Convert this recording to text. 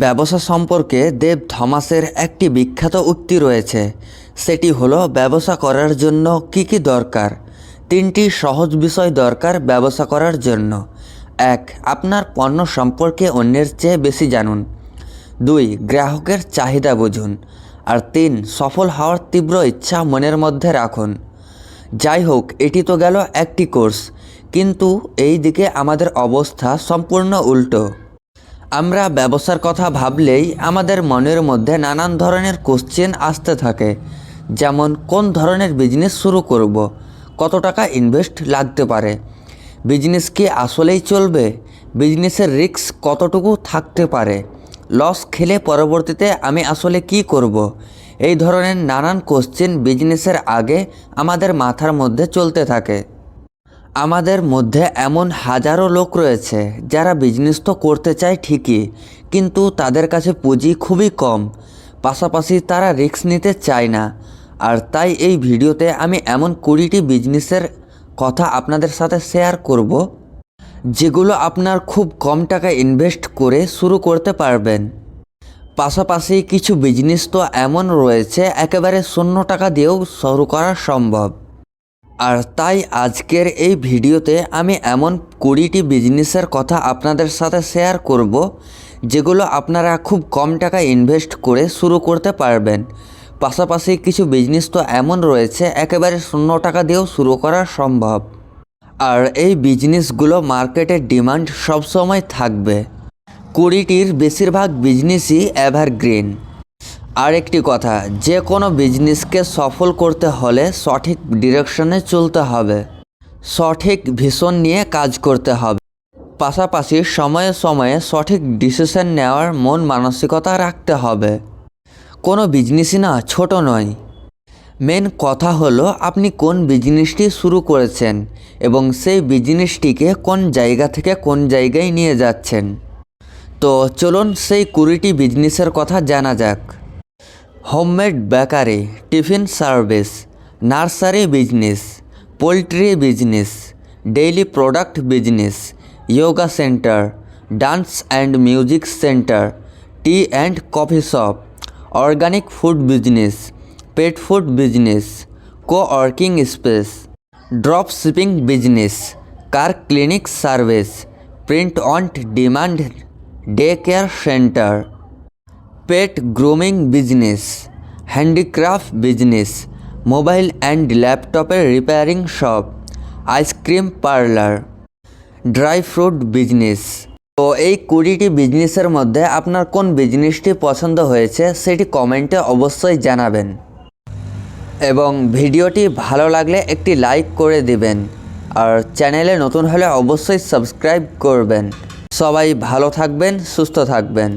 ব্যবসা সম্পর্কে দেব থমাসের একটি বিখ্যাত উক্তি রয়েছে। সেটি হলো ব্যবসা করার জন্য কি কি দরকার। তিনটি সহজ বিষয় দরকার ব্যবসা করার জন্য। 1. আপনার পণ্য সম্পর্কে অন্যের চেয়ে বেশি জানুন। 2. গ্রাহকের চাহিদা বুঝুন। আর 3. সফল হওয়ার তীব্র ইচ্ছা মনের মধ্যে রাখুন। যাই হোক, এটি তো গেল একটি কোর্স, কিন্তু এই দিকে আমাদের অবস্থা সম্পূর্ণ উল্টো। আমরা ব্যবসার কথা ভাবলেই আমাদের মনের মধ্যে নানান ধরনের কোশ্চেন আসতে থাকে, যেমন কোন ধরনের বিজনেস শুরু করব, কত টাকা ইনভেস্ট লাগতে পারে, বিজনেস কি আসলেই চলবে, বিজনেসের রিস্ক কতটুকু থাকতে পারে, লস খেলে পরবর্তীতে আমি আসলে কি করব। এই ধরনের নানান কোশ্চেন বিজনেসের আগে আমাদের মাথার মধ্যে চলতে থাকে। আমাদের মধ্যে এমন হাজারো লোক রয়েছে যারা বিজনেস তো করতে চায় ঠিকই, কিন্তু তাদের কাছে পুঁজি খুবই কম, পাশাপাশি তারা রিস্ক নিতে চায় না। আর তাই এই ভিডিওতে আমি এমন 20টি বিজনেসের কথা আপনাদের সাথে শেয়ার করব, যেগুলো আপনার খুব কম টাকা ইনভেস্ট করে শুরু করতে পারবেন। পাশাপাশি কিছু বিজনেস তো এমন রয়েছে একেবারে 0 টাকা দিয়েও শুরু করা সম্ভব। আর তাই আজকের এই ভিডিওতে আমি এমন 20টি বিজনেসের কথা আপনাদের সাথে শেয়ার করব, যেগুলো আপনারা খুব কম টাকা ইনভেস্ট করে শুরু করতে পারবেন। পাশাপাশি কিছু বিজনেস তো এমন রয়েছে একেবারে 0 টাকা দিয়েও শুরু করা সম্ভব। আর এই বিজনেসগুলো মার্কেটের ডিমান্ড সবসময় থাকবে। 20টির বেশিরভাগ বিজনেসই এভারগ্রিন। আর একটি কথা, যে কোনো বিজনেসকে সফল করতে হলে সঠিক ডিরেকশনে চলতে হবে, সঠিক ভিশন নিয়ে কাজ করতে হবে, পাশাপাশি সময়ে সময়ে সঠিক ডিসিশন নেওয়ার মন মানসিকতা রাখতে হবে। কোনো বিজনেসই না ছোট নয়। মেন কথা হলো আপনি কোন বিজনেসটি শুরু করেছেন এবং সেই বিজনেসটিকে কোন জায়গা থেকে কোন জায়গায় নিয়ে যাচ্ছেন। তো চলুন সেই 20টি বিজনেসের কথা জানা যাক। Homemade bakery, tiffin service, nursery business, poultry business, daily product business, yoga centre, dance and music centre, tea and coffee shop, organic food business, pet food business, coworking space, drop shipping business, car clinic service, print on demand day care centre, pet grooming business, handicraft business, mobile and ল্যাপটপের repairing shop, ice cream parlour, dry fruit business. তো এই 20টি বিজনেসের মধ্যে আপনার কোন বিজনেসটি পছন্দ হয়েছে সেটি কমেন্টে অবশ্যই জানাবেন, এবং ভিডিওটি ভালো লাগলে একটি লাইক করে দিবেন। আর চ্যানেলে নতুন হলে অবশ্যই সাবস্ক্রাইব করবেন। সবাই ভালো থাকবেন, সুস্থ থাকবেন।